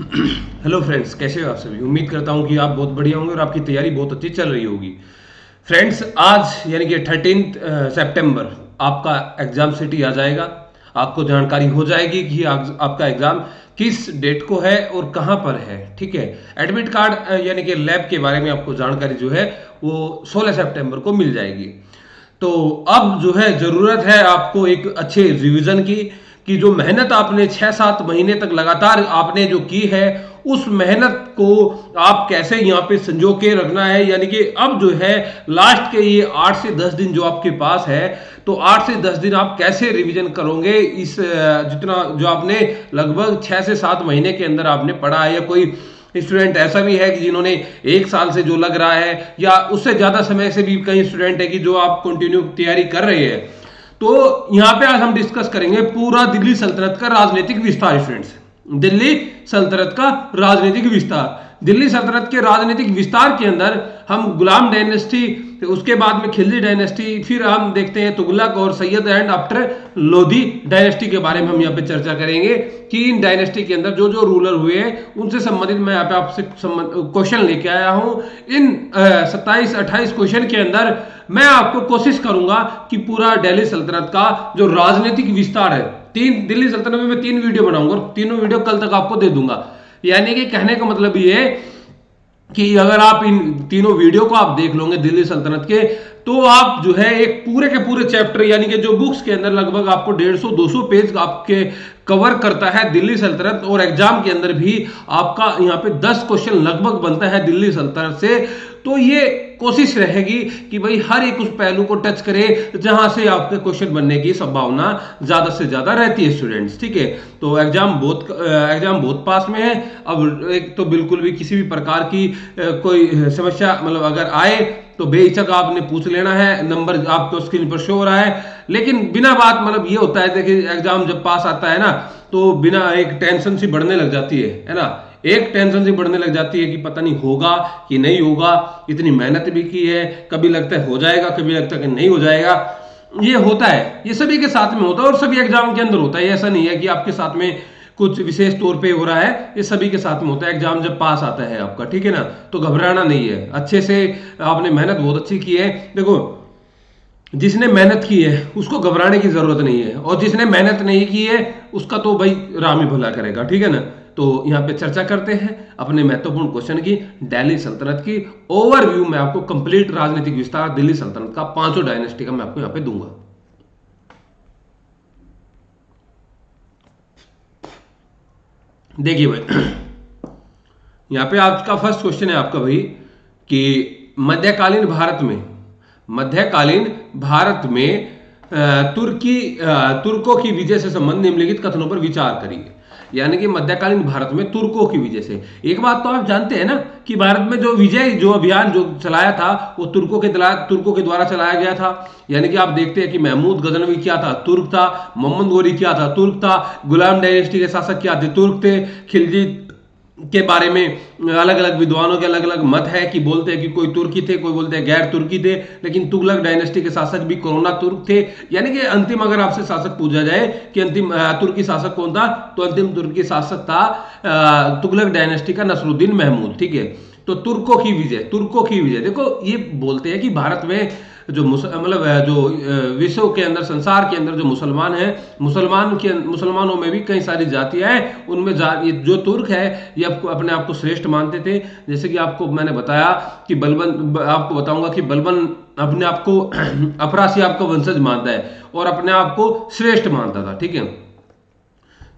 Hello friends, कैसे हो आप सभी। उम्मीद करता हूं कि आप बहुत बढ़िया होंगे और आपकी तैयारी बहुत अच्छी चल रही होगी। फ्रेंड्स, आज यानी कि 13 सितंबर आपका एग्जाम सिटी आ जाएगा। आपको जानकारी हो जाएगी कि आपका एग्जाम किस डेट को है और कहां पर है। ठीक है, एडमिट कार्ड यानी कि लैब के बारे में आपको जानकारी जो है वो 16 सितंबर को मिल जाएगी। तो अब जो है जरूरत है आपको एक अच्छे रिवीजन की कि जो मेहनत आपने 6-7 महीने तक लगातार आपने जो की है उस मेहनत को आप कैसे यहाँ पे संजो के रखना है। यानी कि अब जो है लास्ट के ये 8 से 10 दिन जो आपके पास है, तो 8 से 10 दिन आप कैसे रिवीजन करोगे इस जितना जो आपने लगभग 6 से 7 महीने के अंदर आपने पढ़ा है। या कोई स्टूडेंट ऐसा भी है कि जिन्होंने 1 साल से जो लग रहा है या उससे ज्यादा समय से भी कई स्टूडेंट है कि जो आप कंटिन्यू तैयारी कर रहे हैं। तो यहां पे आज हम डिस्कस करेंगे पूरा दिल्ली सल्तनत का राजनीतिक विस्तार। स्टूडेंट्स, दिल्ली सल्तनत का राजनीतिक विस्तार। दिल्ली सल्तनत के राजनीतिक विस्तार के अंदर हम गुलाम डायनेस्टी, उसके बाद में खिलजी डायनेस्टी, फिर हम देखते हैं तुगलक और Syed and after Lodhi dynasty के बारे में हम यहाँ पे चर्चा करेंगे कि इन डायनेस्टी के अंदर जो जो रूलर हुए हैं उनसे संबंधित मैं यहाँ पे आपसे क्वेश्चन लेके आया हूं। इन 27-28 क्वेश्चन के अंदर मैं आपको कोशिश करूंगा कि पूरा दिल्ली सल्तनत का जो राजनीतिक विस्तार है, दिल्ली सल्तनत में मैं 3 वीडियो बनाऊंगा और तीनों वीडियो कल तक आपको दे दूंगा। यानी कि कहने का मतलब ये कि अगर आप इन तीनों वीडियो को आप देख लोगे दिल्ली सल्तनत के, तो आप जो है एक पूरे के पूरे चैप्टर यानी कि जो बुक्स के अंदर लगभग आपको 150-200 पेज आपके कवर करता है दिल्ली सल्तनत, और एग्जाम के अंदर भी आपका यहाँ पे 10 क्वेश्चन लगभग बनता है दिल्ली सल्तनत से। तो ये कोशिश रहेगी कि भाई हर एक उस पहलू को टच करे जहां से आपके क्वेश्चन बनने की संभावना ज्यादा से ज्यादा रहती है स्टूडेंट्स। ठीक है, तो एग्जाम बहुत पास में है। अब एक तो बिल्कुल भी किसी भी प्रकार की कोई समस्या मतलब अगर आए तो बेहिचक आपने पूछ लेना है। नंबर आपको स्क्रीन पर शो हो रहा है, लेकिन बिना बात मतलब ये होता है कि एग्जाम जब पास आता है ना, तो बिना एक टेंशन सी बढ़ने लग जाती है ना। एक टेंशन सी बढ़ने लग जाती है कि पता नहीं होगा कि नहीं होगा। इतनी मेहनत भी की है, कभी लगता है हो जाएगा, कभी लगता है कि नहीं हो जाएगा। ये होता है, ये सभी के साथ में होता है और सभी एग्जाम के अंदर होता है। ऐसा नहीं है कि आपके साथ में कुछ विशेष तौर पे हो रहा है, ये सभी के साथ में होता है। एग्जाम जब पास आता है आपका, ठीक है ना, तो घबराना नहीं है। अच्छे से आपने मेहनत बहुत अच्छी की है। देखो, जिसने मेहनत की है उसको घबराने की जरूरत नहीं है, और जिसने मेहनत नहीं की है उसका तो भाई राम ही भला करेगा। ठीक है ना, तो यहां पे चर्चा करते हैं अपने महत्वपूर्ण क्वेश्चन की। दिल्ली सल्तनत की ओवरव्यू में आपको कंप्लीट राजनीतिक विस्तार दिल्ली सल्तनत का 5 डायनेस्टी का मैं आपको यहां पे दूंगा। देखिए भाई, यहां पे आज का फर्स्ट क्वेश्चन है आपका भाई कि मध्यकालीन भारत में तुर्कों की विजय से संबंधित निम्नलिखित कथनों पर विचार करिए। यानी कि मध्यकालीन भारत में तुर्कों की विजय से, एक बात तो आप जानते हैं ना कि भारत में जो विजय जो अभियान जो चलाया था वो तुर्कों के द्वारा चलाया गया था। यानी कि आप देखते हैं कि महमूद गजनवी क्या था, तुर्क था। मोहम्मद गोरी क्या था, तुर्क था। गुलाम डायनेस्टी के शासक क्या थे, तुर्क थे। खिलजी के बारे में अलग अलग विद्वानों के अलग अलग मत है कि बोलते हैं कि कोई तुर्की थे, कोई बोलते हैं गैर तुर्की थे, लेकिन तुगलक डायनेस्टी के शासक भी कोरोना तुर्क थे। यानी कि अंतिम अगर आपसे शासक पूछा जाए कि अंतिम तुर्की शासक कौन था, तो अंतिम तुर्की शासक था तुगलक डायनेस्टी का नसरुद्दीन महमूद। ठीक है, तो तुर्कों की विजय देखो, ये बोलते हैं कि भारत में जो मतलब जो विश्व के अंदर, संसार के अंदर जो मुसलमान हैं, मुसलमानों में भी कई सारी जातियां हैं। उनमें ये जो तुर्क है ये अपने आप को श्रेष्ठ मानते थे। जैसे कि आपको मैंने बताया कि आपको बताऊंगा कि बलबन अपने आप को अफरासियाब का वंशज मानता है और अपने आप को श्रेष्ठ मानता था। ठीक है,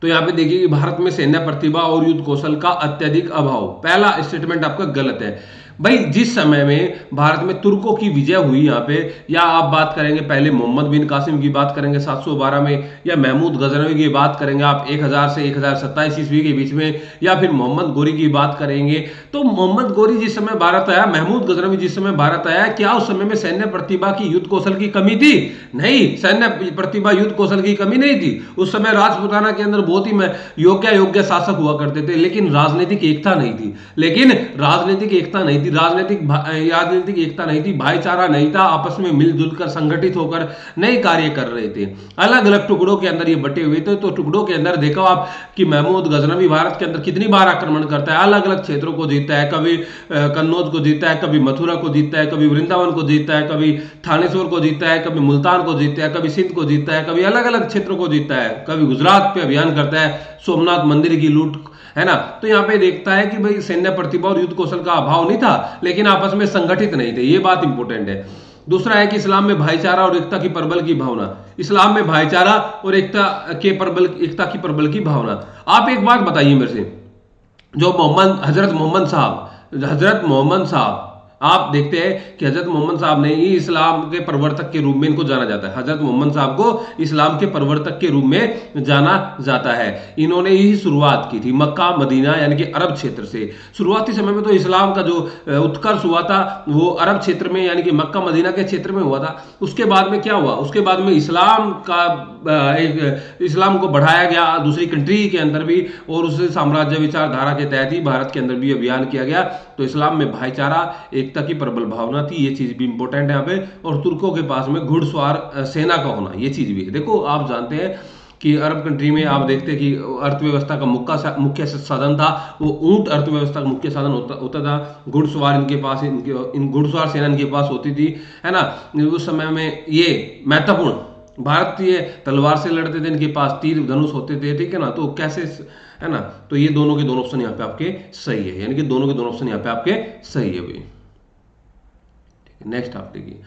तो यहां पे देखिए कि भारत में सैन्य प्रतिभा और युद्ध कौशल का अत्यधिक अभाव, पहला स्टेटमेंट आपका गलत है। भाई, जिस समय में भारत में तुर्कों की विजय हुई यहाँ पे, या आप बात करेंगे पहले मोहम्मद बिन कासिम की बात करेंगे 712 में, या महमूद गजनवी की बात करेंगे आप 1000 से 1027 ईस्वी के बीच में, या फिर मोहम्मद गोरी की बात करेंगे, तो मोहम्मद गोरी जिस समय भारत आया, महमूद गजनवी जिस समय भारत आया, क्या उस समय में सैन्य प्रतिभा की, युद्ध कौशल की कमी थी? नहीं, सैन्य प्रतिभा युद्ध कौशल की कमी नहीं थी। उस समय राजपुताना के अंदर बहुत ही योग्य शासक हुआ करते थे, लेकिन राजनीतिक एकता नहीं थी। नहीं थी, राजनीतिक एकता नहीं थी, भाईचारा नहीं था, आपस में मिलजुल कर संगठित होकर नहीं कार्य कर रहे थे। अलग अलग टुकड़ों के अंदर ये बटे हुए थे। तो टुकड़ों के अंदर देखो आप कि महमूद गजनवी भारत के अंदर कितनी बार आक्रमण करता है, अलग अलग क्षेत्रों को जीतता है, कभी कन्नौज को जीतता है, कभी मथुरा को जीतता है, कभी वृंदावन को जीतता है, कभी थानेश्वर को जीतता है, कभी मुल्तान को जीतता है, कभी सिंध को जीतता है, कभी अलग अलग क्षेत्रों को जीतता है, कभी गुजरात पे अभियान करता है, सोमनाथ मंदिर की लूट, है ना। तो यहाँ पे देखता है कि भाई सैन्य प्रतिभा और युद्ध कौशल का अभाव नहीं था, लेकिन आपस में संगठित नहीं थे, ये बात इंपॉर्टेंट है। दूसरा है कि इस्लाम में भाईचारा और एकता की प्रबल की भावना। इस्लाम में भाईचारा और एकता की प्रबल की भावना। आप एक बात बताइए मेरे से, जो हजरत मोहम्मद साहब आप देखते हैं कि हजरत मोहम्मद साहब ने ही इस्लाम के प्रवर्तक के रूप में इनको जाना जाता है। हजरत मोहम्मद साहब को इस्लाम के प्रवर्तक के रूप में जाना जाता है। इन्होंने ही शुरुआत की थी मक्का मदीना यानी कि अरब क्षेत्र से। शुरुआती समय में तो इस्लाम का जो उत्कर्ष हुआ था वो अरब क्षेत्र में यानी कि मक्का मदीना के क्षेत्र में हुआ था। उसके बाद में क्या हुआ, उसके बाद में इस्लाम को बढ़ाया गया दूसरी कंट्री के अंदर भी, और उस साम्राज्य विचारधारा के तहत ही भारत के अंदर भी अभियान किया गया। तो इस्लाम में भाईचारा एकता की प्रबल भावना थी, ये चीज भी इंपॉर्टेंट है यहाँ पे। और तुर्कों के पास में घुड़सवार सेना का होना, ये चीज भी है। देखो आप जानते हैं कि अरब कंट्री में आप देखते हैं कि अर्थव्यवस्था का मुख्य साधन था वो ऊंट, अर्थव्यवस्था का मुख्य साधन होता था। घुड़सवार इनके पास, इन घुड़सवार सेना इनके पास होती थी, है ना। उस समय में ये महत्वपूर्ण, भारतीय तलवार से लड़ते थे, इनके पास तीर धनुष होते थे, ठीक है ना। तो कैसे, है ना। तो ये दोनों के दोनों ऑप्शन यहाँ पे आपके सही है, यानी कि दोनों के दोनों ऑप्शन यहाँ पे आपके सही है भाई। नेक्स्ट आप देखिए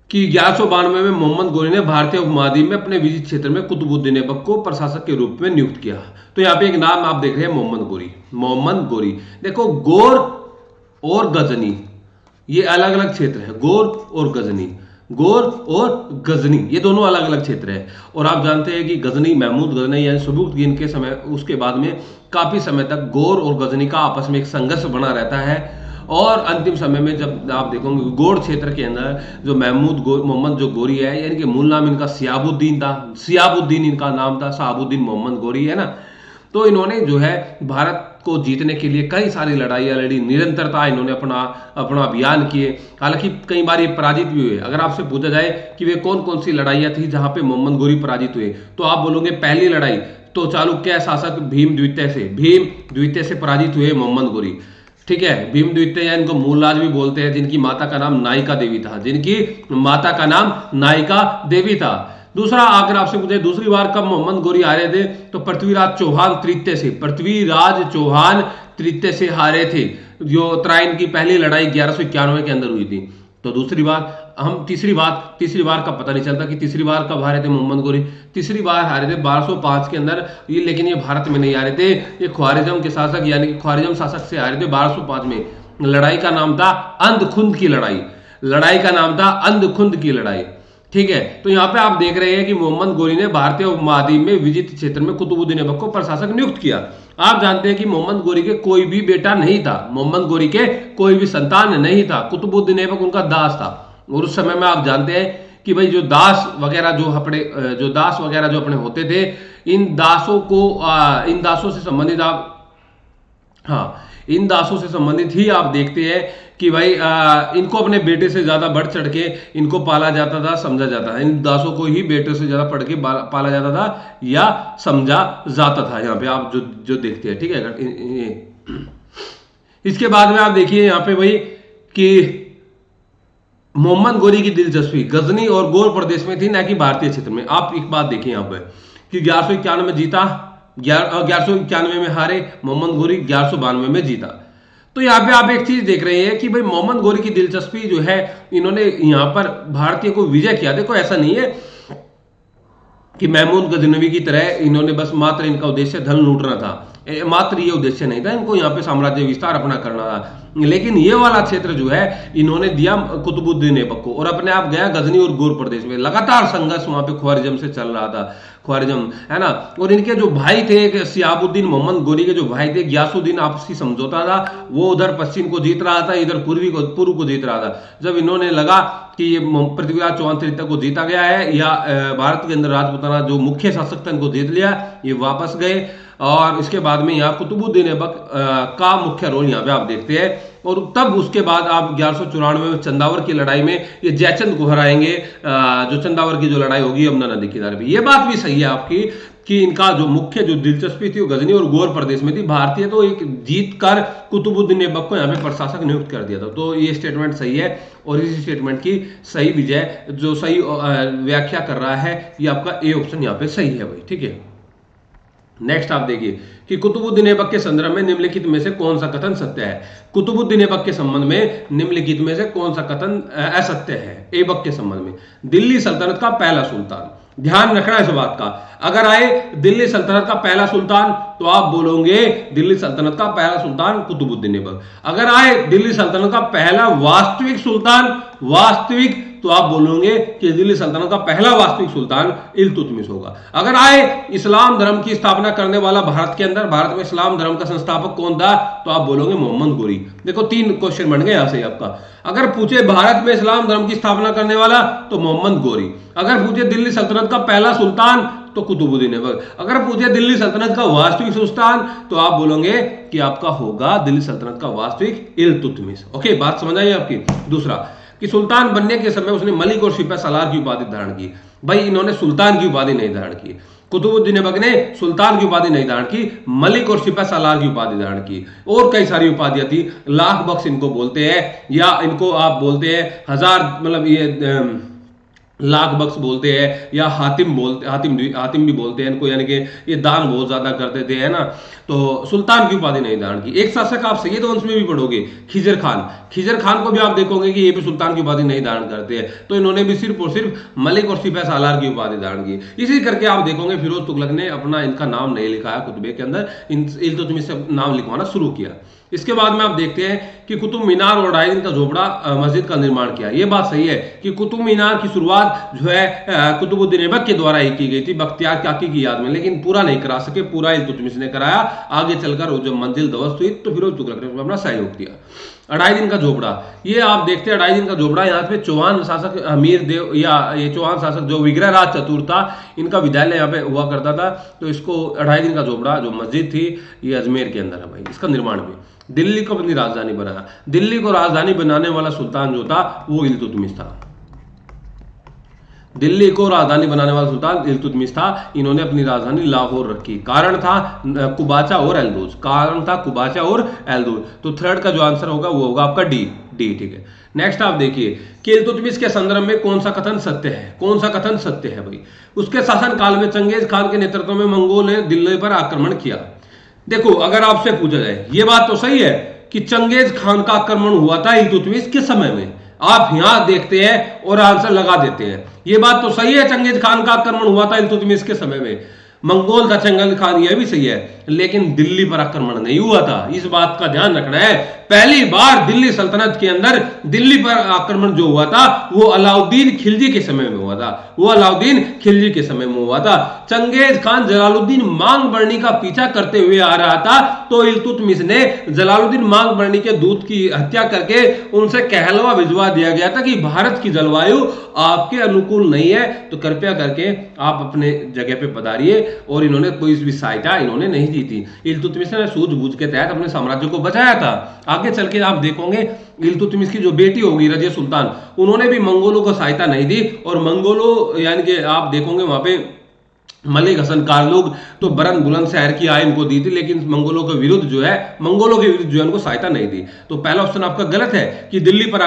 कि 1192 में मोहम्मद गोरी ने भारतीय उपमहाद्वीप में अपने विजित क्षेत्र में कुतुबुद्दीन ऐबक को प्रशासक के रूप में नियुक्त किया। तो यहाँ पे एक नाम आप देख रहे हैं मोहम्मद गोरी। देखो गोर और गजनी ये अलग अलग क्षेत्र है, गोर और गजनी ये दोनों अलग अलग क्षेत्र है। और आप जानते हैं कि गजनी, महमूद गजनी यानी सुबुक्तगीन के समय, उसके बाद में काफी समय तक गोर और गजनी का आपस में एक संघर्ष बना रहता है। और अंतिम समय में जब आप देखोगे गोड़ क्षेत्र के अंदर जो मोहम्मद जो गोरी है, यानी कि मूल नाम इनका सियाबुद्दीन था, सियाबुद्दीन इनका नाम था, शहाबुद्दीन मोहम्मद गोरी, है ना। तो इन्होंने जो है भारत को जीतने के लिए कई सारी लड़ाइयाँ लड़ी, निरंतरता इन्होंने अपना अभियान किए। हालांकि कई बार ये पराजित भी हुए। अगर आपसे पूछा जाए कि वे कौन कौन सी लड़ाइयाँ थी जहां पे मोहम्मद गोरी पराजित हुए, तो आप बोलोगे पहली लड़ाई तो चालुक्य शासक भीम द्वितीय से पराजित हुए मोहम्मद गोरी, ठीक है। भीम द्वितीय या इनको मूलराज भी बोलते हैं, जिनकी माता का नाम नायिका देवी था। दूसरा, अगर आपसे पूछे दूसरी बार कब मोहम्मद गोरी हारे थे, तो पृथ्वीराज चौहान तृतीय से हारे थे। जो तराइन की पहली लड़ाई 1191 के अंदर हुई थी। तो दूसरी बार, हम तीसरी बार का पता नहीं चलता कि तीसरी बार कब हारे थे मोहम्मद गोरी। तीसरी बार हारे थे 1205 के अंदर, ये लेकिन ये भारत में नहीं हारे थे, ये ख्वारिज्म के शासक यानी कि ख्वारिज्म शासक से हारे थे 1205 में। लड़ाई का नाम था अंधखुंद की लड़ाई, ठीक है। तो यहाँ पे आप देख रहे हैं कि मोहम्मद गोरी ने भारतीय उपमहाद्वीप में विजित क्षेत्र में कुतुबुद्दीन ऐबक को प्रशासक नियुक्त किया। आप जानते हैं कि मोहम्मद गोरी के कोई भी बेटा नहीं था, मोहम्मद गोरी के कोई भी संतान नहीं था, कुतुबुद्दीन ऐबक उनका दास था। और उस समय में आप जानते हैं कि भाई जो दास वगैरह जो अपने होते थे, इन दासों से संबंधित इन दासों से संबंधित ही आप देखते हैं कि भाई इनको अपने बेटे से ज्यादा बढ़ चढ़ के इनको पाला जाता था, समझा जाता है। इन दासों को ही बेटे से ज्यादा पढ़ के पाला जाता था या समझा जाता था। यहाँ पे आप जो देखते हैं, ठीक है। इसके बाद में आप देखिए यहाँ पे भाई कि मोहम्मद गोरी की दिलचस्पी गजनी और गोर प्रदेश में थी, ना कि भारतीय क्षेत्र में। आप एक बात देखिए यहाँ पे कि 1191 में जीता, 1191 में हारे मोहम्मद गोरी, 1192 में जीता। तो यहाँ पे आप एक चीज देख रहे हैं कि भाई मोहम्मद गोरी की दिलचस्पी जो है, इन्होंने यहाँ पर भारतीय को विजय किया। देखो ऐसा नहीं है कि महमूद गजनवी की तरह इन्होंने बस मात्र इनका उद्देश्य धन लूटना था, मात्र ये उद्देश्य नहीं था, इनको यहाँ पे साम्राज्य विस्तार अपना करना था। लेकिन ये वाला क्षेत्र जो है इन्होंने दिया कुतुबुद्दीन ऐबक को, और अपने आप गया गजनी और गोर प्रदेश में। लगातार संघर्ष वहां पे ख्वारिज्म से चल रहा था, ख्वारिज्म, है ना। और इनके जो भाई थे सियाबुद्दीन, मोहम्मद गोरी के जो भाई थे गयासुद्दीन, आपसी समझौता था। वो उधर पश्चिम को जीत रहा था, इधर पूर्व को जीत रहा था। जब इन्होंने लगा कि ये पृथ्वीराज चौहान तृतीय को जीता गया है, या भारत के अंदर राजपूताना जो मुख्य शासक था इनको जीत लिया, ये वापस गए। और इसके बाद में यहाँ कुतुबुद्दीन ऐबक का मुख्य रोल यहाँ पे आप देखते हैं। और तब उसके बाद आप 1194 में चंदावर की लड़ाई में ये जयचंद को हराएंगे, जो चंदावर की जो लड़ाई होगी यमुना नदी किनारे पे। ये बात भी सही है आपकी कि इनका जो मुख्य जो दिलचस्पी थी वो गजनी और गौर प्रदेश में थी। भारतीय तो एक जीत कर कुतुबुद्दीन ऐबक को यहाँ पे प्रशासक नियुक्त कर दिया था। तो ये स्टेटमेंट सही है और इस स्टेटमेंट की सही विजय जो सही व्याख्या कर रहा है ये आपका ए ऑप्शन यहाँ पे सही है भाई, ठीक है। नेक्स्ट आप देखिए कि कुतुबुद्दीन ऐबक के संदर्भ में निम्नलिखित में से कौन सा कथन सत्य है। कुतुबुद्दीन ऐबक के संबंध में निम्नलिखित में से कौन सा कथन असत्य है। ऐबक के संबंध में दिल्ली सल्तनत का पहला सुल्तान, ध्यान रखना इस बात का, अगर आए दिल्ली सल्तनत का पहला सुल्तान तो आप बोलोगे दिल्ली सल्तनत का पहला सुल्तान कुतुबुद्दीन ऐबक। अगर आए दिल्ली सल्तनत का पहला वास्तविक सुल्तान, वास्तविक, तो आप बोलोगे कि दिल्ली सल्तनत का पहला वास्तविक सुल्तान इल्तुतमिश होगा। अगर आए इस्लाम धर्म की स्थापना करने वाला भारत के अंदर, भारत में इस्लाम धर्म का संस्थापक कौन था, तो आप बोलोगे मोहम्मद गोरी। देखो 3 क्वेश्चन बन गए यहां से आपका। अगर पूछे भारत में इस्लाम धर्म की स्थापना करने वाला तो मोहम्मद गोरी। अगर पूछे दिल्ली सल्तनत का पहला सुल्तान तो कुतुबुद्दीन ऐबक। अगर पूछे दिल्ली सल्तनत का वास्तविक सुल्तान तो आप बोलोगे कि आपका होगा दिल्ली सल्तनत का वास्तविक इल्तुतमिश। ओके, बात समझ आई आपकी। दूसरा कि सुल्तान बनने के समय उसने मलिक और सिपह सालार की उपाधि धारण की। भाई इन्होंने सुल्तान की उपाधि नहीं धारण की। कुतुबुद्दीन ऐबक ने सुल्तान की उपाधि नहीं धारण की, मलिक और सिपह सालार की उपाधि धारण की। और कई सारी उपाधियां थी, लाख बख्श इनको बोलते हैं, या इनको आप बोलते हैं हजार, मतलब ये लाख बख्श बोलते हैं, या हातिम बोलते, हातिम भी बोलते हैं इनको, यानी कि ये दान बहुत ज्यादा करते थे, है ना। तो सुल्तान की उपाधि नहीं धारण की। एक शासक आप सैयद वंश में भी पढ़ोगे, खिजर खान, खिजर खान को भी आप देखोगे कि ये भी सुल्तान की उपाधि नहीं धारण करते हैं। तो इन्होंने भी सिर्फ और सिर्फ मलिक और सिपह सालार की उपाधि धारण की। इसी करके आप देखोगे फिरोज तुगलक ने अपना इनका नाम नहीं लिखाया कुतुबे के अंदर, इल्तुतमिश से नाम लिखवाना शुरू किया। इसके बाद में आप देखते हैं कि कुतुब मीनार और 2.5 दिन का झोपड़ा मस्जिद का निर्माण किया। ये बात सही है कि कुतुब मीनार की शुरुआत जो है कुतुबुद्दीन ऐबक के द्वारा ही की गई थी बख्तियार काकी की याद में, लेकिन पूरा नहीं करा सके, पूरा इल्तुतमिश ने कराया। आगे चलकर जब मंजिल ध्वस्त हुई तो फिरोज तुगलक ने अपना सहयोग दिया। 2.5 दिन का झोपड़ा, ये आप देखते हैं 2.5 दिन का झोपड़ा, यहाँ पे चौहान शासक अमीर देव, या ये चौहान शासक जो विग्रह राज चतुर था, इनका विद्यालय यहाँ पे हुआ करता था। तो इसको 2.5 दिन का झोपड़ा जो मस्जिद थी ये अजमेर के अंदर है भाई, इसका निर्माण भी। दिल्ली को अपनी राजधानी बनाया, दिल्ली को राजधानी बनाने वाला सुल्तान जो था वो इल्तुतमिश था। दिल्ली को राजधानी बनाने वाला सुल्तान इल्तुतमिश था। इन्होंने अपनी राजधानी लाहौर रखी। कारण था कुबाचा और एल्दोज, कारण था कुबाचा और एल्दोज। तो थर्ड का जो आंसर होगा वो होगा आपका डी, ठीक है। नेक्स्ट आप देखिए कि इल्तुतमिश के संदर्भ में कौन सा कथन सत्य है, कौन सा कथन सत्य है भाई। उसके शासन काल में चंगेज खान के नेतृत्व में मंगोल ने दिल्ली पर आक्रमण किया। देखो अगर आपसे पूछा जाए, ये बात तो सही है कि चंगेज खान का आक्रमण हुआ था इल्तुतमिश के समय में, आप यहां देखते हैं और आंसर लगा देते हैं। ये बात तो सही है, चंगेज खान का आक्रमण हुआ था इल्तुतमिश के समय में, मंगोल था चंगेज खान, यह भी सही है, लेकिन दिल्ली पर आक्रमण नहीं हुआ था। इस बात का ध्यान रखना है। पहली बार दिल्ली सल्तनत के अंदर दिल्ली पर आक्रमण जो हुआ था वो अलाउद्दीन खिलजी के समय में हुआ था, वो अलाउद्दीन खिलजी के समय में हुआ था। चंगेज खान जलालुद्दीन मांग बर्नी का पीछा करते हुए आ रहा था, तो इल्तुतमिश ने जलालुद्दीन मांग बर्नी के दूत की हत्या करके उनसे कहलवा भिजवा दिया गया था कि भारत की जलवायु आपके अनुकूल नहीं है, तो कृपया करके आप अपने जगह पे पधारिए। और इन्होंने कोई भी सहायता इन्होंने नहीं दी थी। इल्तुतमिश ने सूझबूझ के तहत अपने साम्राज्य को बचाया था। आगे चल के आप देखोगे इल्तुतमिश की जो बेटी होगी रजिया सुल्तान, उन्होंने भी मंगोलों को सहायता नहीं दी। और मंगोलों यानी कि आप देखोगे वहां पे मलिक हसन कारलुग तो बरन बुलंद शहर की आय इनको दी थी, लेकिन मंगोलों के विरुद्ध जो है उनको सहायता नहीं दी। तो पहला ऑप्शन आपका गलत है कि दिल्ली पर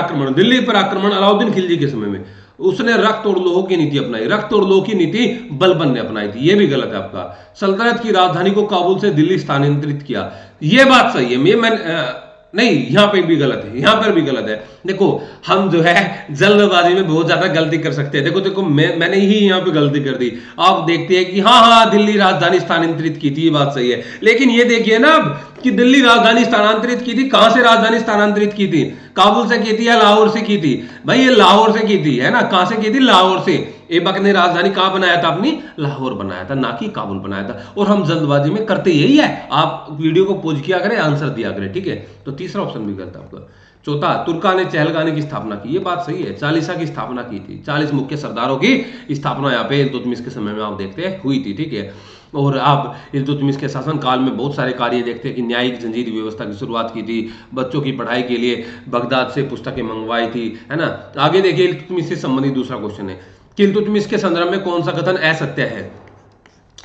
आक्रमण अलाउद्दीन खिलजी के समय में उसने रक्त और लोह की नीति अपनाई, रक्त और लोह की नीति बलबन ने अपनाई थी, यह भी गलत है आपका। सल्तनत की राजधानी को काबुल से दिल्ली स्थानांतरित किया, यह बात सही है। नहीं, यहां पे भी गलत है, यहां पर भी गलत है। देखो हम जो है जल्दबाजी में बहुत ज्यादा गलती कर सकते हैं। देखो मैंने ही यहां पे गलती कर दी। आप देखते हैं कि हाँ दिल्ली राजधानी स्थानांतरित की थी, ये बात सही है, लेकिन ये देखिए ना अब कि दिल्ली राजधानी स्थानांतरित की थी, कहां से राजधानी स्थानांतरित की थी, काबुल से की थी या लाहौर से की थी? भाई ये लाहौर से की थी, है ना। कहां से की थी? लाहौर से। ऐबक ने राजधानी कहां बनाया था? अपनी लाहौर बनाया था, ना कि काबुल बनाया था। और हम जल्दबाजी में करते यही है। आप वीडियो को पॉज किया करें, आंसर दिया करें, ठीक है। तो तीसरा ऑप्शन भी गलत आपका। चौथा, तुर्का ने चहलगानी की स्थापना की। ये बात सही है, चालीसा की स्थापना की थी। 40 मुख्य सरदारों की स्थापना यहाँ पे इल्तुतमिश के समय में आप देखते हैं हुई थी, ठीक है। और आप इल्तुतमिश के शासन काल में बहुत सारे कार्य देखते हैं कि न्यायिक जंजीर व्यवस्था की शुरुआत की थी, बच्चों की पढ़ाई के लिए बगदाद से पुस्तकें मंगवाई थी, है ना। आगे देखिए, इल्तुतमिश से संबंधित दूसरा क्वेश्चन है कि इल्तुतमिश के संदर्भ में कौन सा कथन असत्य है।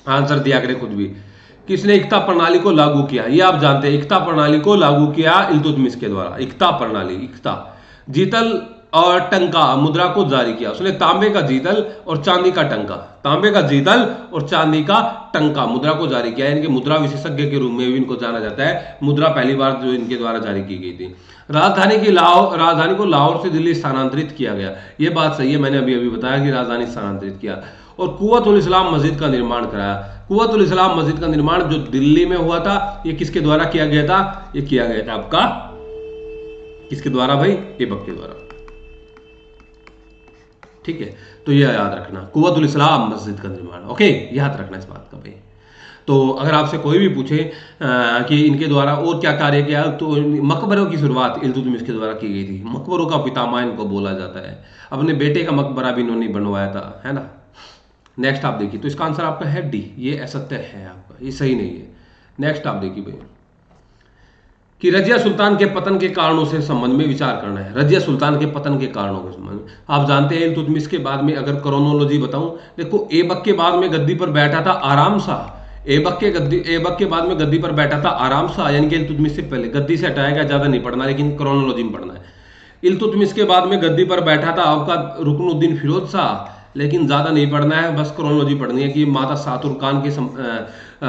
आंसर दिया करें खुद भी। किसने इक्ता प्रणाली को लागू किया? ये आप जानते हैं, इक्ता प्रणाली को लागू किया इल्तुतमिश के द्वारा। इक्ता प्रणाली, इक्ता। जीतल और टंका मुद्रा को जारी किया उसने। तांबे का जीतल और चांदी का टंका, तांबे का जीतल और चांदी का टंका मुद्रा को जारी किया। इनके मुद्रा विशेषज्ञ के रूप में भी इनको जाना जाता है। मुद्रा पहली बार जो इनके द्वारा जारी की गई थी। राजधानी को लाहौर से दिल्ली स्थानांतरित किया गया। ये बात सही है, मैंने अभी अभी बताया कि राजधानी स्थानांतरित किया। और कुव्वतुल इस्लाम मस्जिद का निर्माण कराया। कुव्वतुल इस्लाम मस्जिद का निर्माण जो दिल्ली में हुआ था, ये किसके द्वारा किया गया था? ये किया गया था आपका किसके द्वारा भाई? ऐबक के द्वारा, ठीक है। तो ये याद रखना, कुव्वतुल इस्लाम मस्जिद का निर्माण, ओके, याद रखना इस बात का भाई। तो अगर आपसे कोई भी पूछे कि इनके द्वारा और क्या कार्य किया, तो मकबरों की शुरुआत इल्तुतमिश के द्वारा की गई थी। मकबरों का पितामह इनको बोला जाता है। अपने बेटे का मकबरा भी इन्होंने बनवाया था, है ना। नेक्स्ट आप देखिए, तो इसका आंसर आपका है डी, ये असत्य है आपका, ये सही नहीं है। नेक्स्ट आप देखिए भाई कि रजिया सुल्तान के पतन के कारणों से संबंध में विचार करना है। रजिया सुल्तान के पतन के कारणों के संबंध में आप जानते हैं, इल्तुतमिश के बाद में अगर क्रोनोलॉजी बताऊं, देखो ऐबक के बाद में गद्दी पर बैठा था आराम शाह। ऐबक के बाद में गद्दी पर बैठा था आराम शाह, यानी कि इल्तुतमिश से पहले। गद्दी से हटाया गया, ज्यादा नहीं पढ़ना, लेकिन क्रोनोलॉजी में पढ़ना है। इल्तुतमिश के बाद में गद्दी पर बैठा था आपका रुकनुद्दीन फिरोज शाह, लेकिन ज्यादा नहीं पढ़ना है, बस क्रोनोलॉजी पढ़नी है कि माता सातुरकान की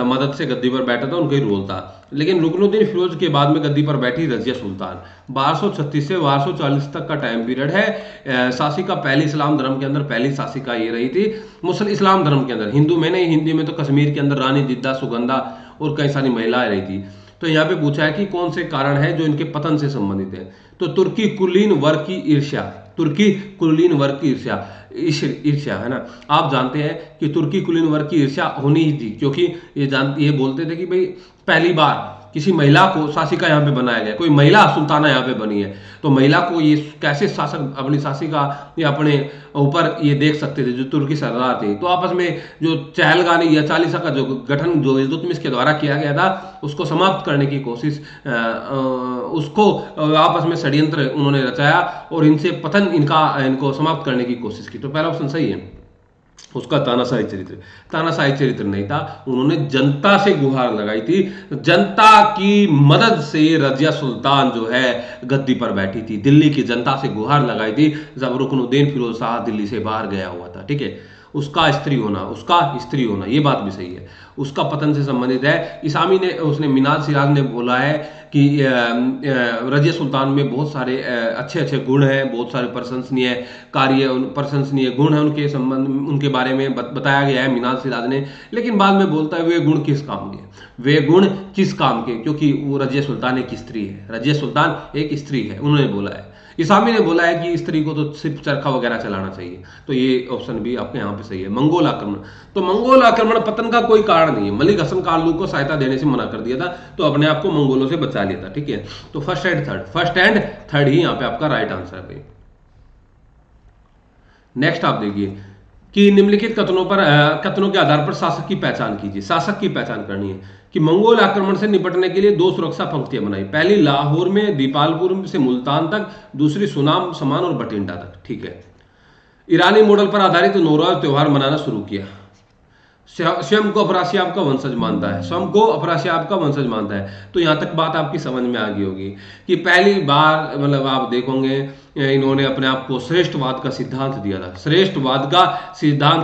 मदद से गद्दी पर बैठा था, उनका ही रोल था। लेकिन रुकनुद्दीन फिरोज के बाद में गद्दी पर बैठी रजिया सुल्तान। 1236 से 1240 तक का टाइम पीरियड है। शासिका पहली इस्लाम धर्म के अंदर पहली शासिका ये रही थी। मुस्लिम इस्लाम धर्म के अंदर, हिंदू में नहीं, हिंदी में तो कश्मीर के अंदर रानी जिद्दा, सुगंधा और कई सारी महिलाएं रही थी। तो यहाँ पे पूछा है कि कौन से कारण है जो इनके पतन से संबंधित है। तो तुर्की कुलीन वर्ग की ईर्ष्या, तुर्की कुलीन वर्ग की ईर्ष्या, है ना। आप जानते हैं कि तुर्की कुलीन वर्ग की ईर्ष्या होनी ही थी, क्योंकि ये बोलते थे कि भाई पहली बार किसी महिला को शासिका यहाँ पे बनाया गया, कोई महिला सुल्ताना यहाँ पे बनी है, तो महिला को ये कैसे शासक अपनी शासिका या अपने ऊपर ये देख सकते थे जो तुर्की सरदार थे। तो आपस में जो चहलगानी या चालीसा का जो गठन जो इल्तुतमिश के द्वारा किया गया था, उसको समाप्त करने की कोशिश, उसको आपस में षड्यंत्र उन्होंने रचाया और इनसे पतन इनको समाप्त करने की कोशिश की। तो पहला ऑप्शन सही है उसका तानाशाही चरित्र। तानाशाही चरित्र नहीं था, उन्होंने जनता से गुहार लगाई थी। जनता की मदद से रजिया सुल्तान जो है गद्दी पर बैठी थी। दिल्ली की जनता से गुहार लगाई थी जब रुकनुद्दीन फिरोज शाह दिल्ली से बाहर गया हुआ था, ठीक है। उसका स्त्री होना, ये बात भी सही है, उसका पतन से संबंधित है। इसामी ने उसने मिनाज सिराज ने बोला है कि रजिया सुल्तान में बहुत सारे अच्छे अच्छे गुण हैं, बहुत सारे प्रशंसनीय गुण हैं, उनके बारे में बताया गया है मिनाज सिराज ने। लेकिन बाद में बोलता है वे गुण किस काम के, क्योंकि वो रजिया सुल्तान एक स्त्री है, रजिया सुल्तान एक स्त्री है, उन्होंने बोला है। इसामी ने बोला है कि स्त्री को तो सिर्फ चरखा वगैरह चलाना चाहिए। तो ये ऑप्शन भी आपके यहाँ पे सही है। मंगोल आक्रमण, तो मंगोल आक्रमण पतन का कोई कारण नहीं है। मलिक हसन कारलू को सहायता देने से मना कर दिया था, तो अपने आप को मंगोलों से बचा लिया था, ठीक है। तो फर्स्ट एंड थर्ड ही यहाँ पे आपका राइट आंसर है। नेक्स्ट आप देखिए कि निम्नलिखित कथनों के आधार पर शासक की पहचान कीजिए। शासक की पहचान करनी है कि मंगोल आक्रमण से निपटने के लिए 2 सुरक्षा पंक्तियां बनाई। पहली लाहौर में दीपालपुर से मुल्तान तक, दूसरी सुनाम, समान और बठिंडा तक, ठीक है। ईरानी मॉडल पर आधारित नौरोज त्योहार मनाना शुरू किया। स्वयं को अफरासियाब का वंशज मानता है, तो यहां तक बात आपकी समझ में आ गई होगी कि पहली बार मतलब आप देखोगे इन्होंने अपने आप को श्रेष्ठवाद का सिद्धांत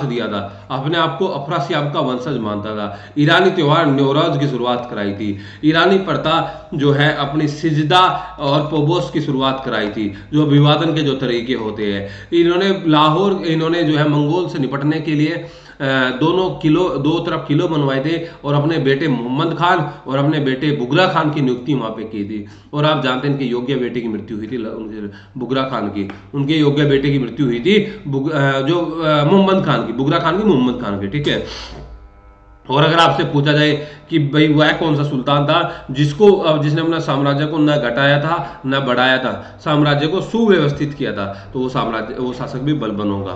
दिया था, अपने आप को अफरासियाब का वंशज मानता था। ईरानी त्योहार नौरोज की शुरुआत कराई थी। ईरानी प्रथा जो है अपनी सिजदा और पोबोस की शुरुआत कराई थी, जो अभिवादन के जो तरीके होते हैं। इन्होंने जो है मंगोल से निपटने के लिए दो तरफ किलो बनवाए थे और अपने बेटे मोहम्मद खान और अपने बेटे बुगरा खान की नियुक्ति वहां पे की थी। और आप जानते हैं इनके योग्य बेटे की मृत्यु हुई थी, बुगरा खान की, उनके योग्य बेटे की मृत्यु हुई थी जो मोहम्मद खान की, बुगरा खान की मोहम्मद खान की, ठीक है। और अगर आपसे पूछा जाए कि भाई वह कौन सा सुल्तान था जिसने अपना साम्राज्य को न घटाया था न बढ़ाया था, साम्राज्य को सुव्यवस्थित किया था, तो वो शासक भी बलबन होगा।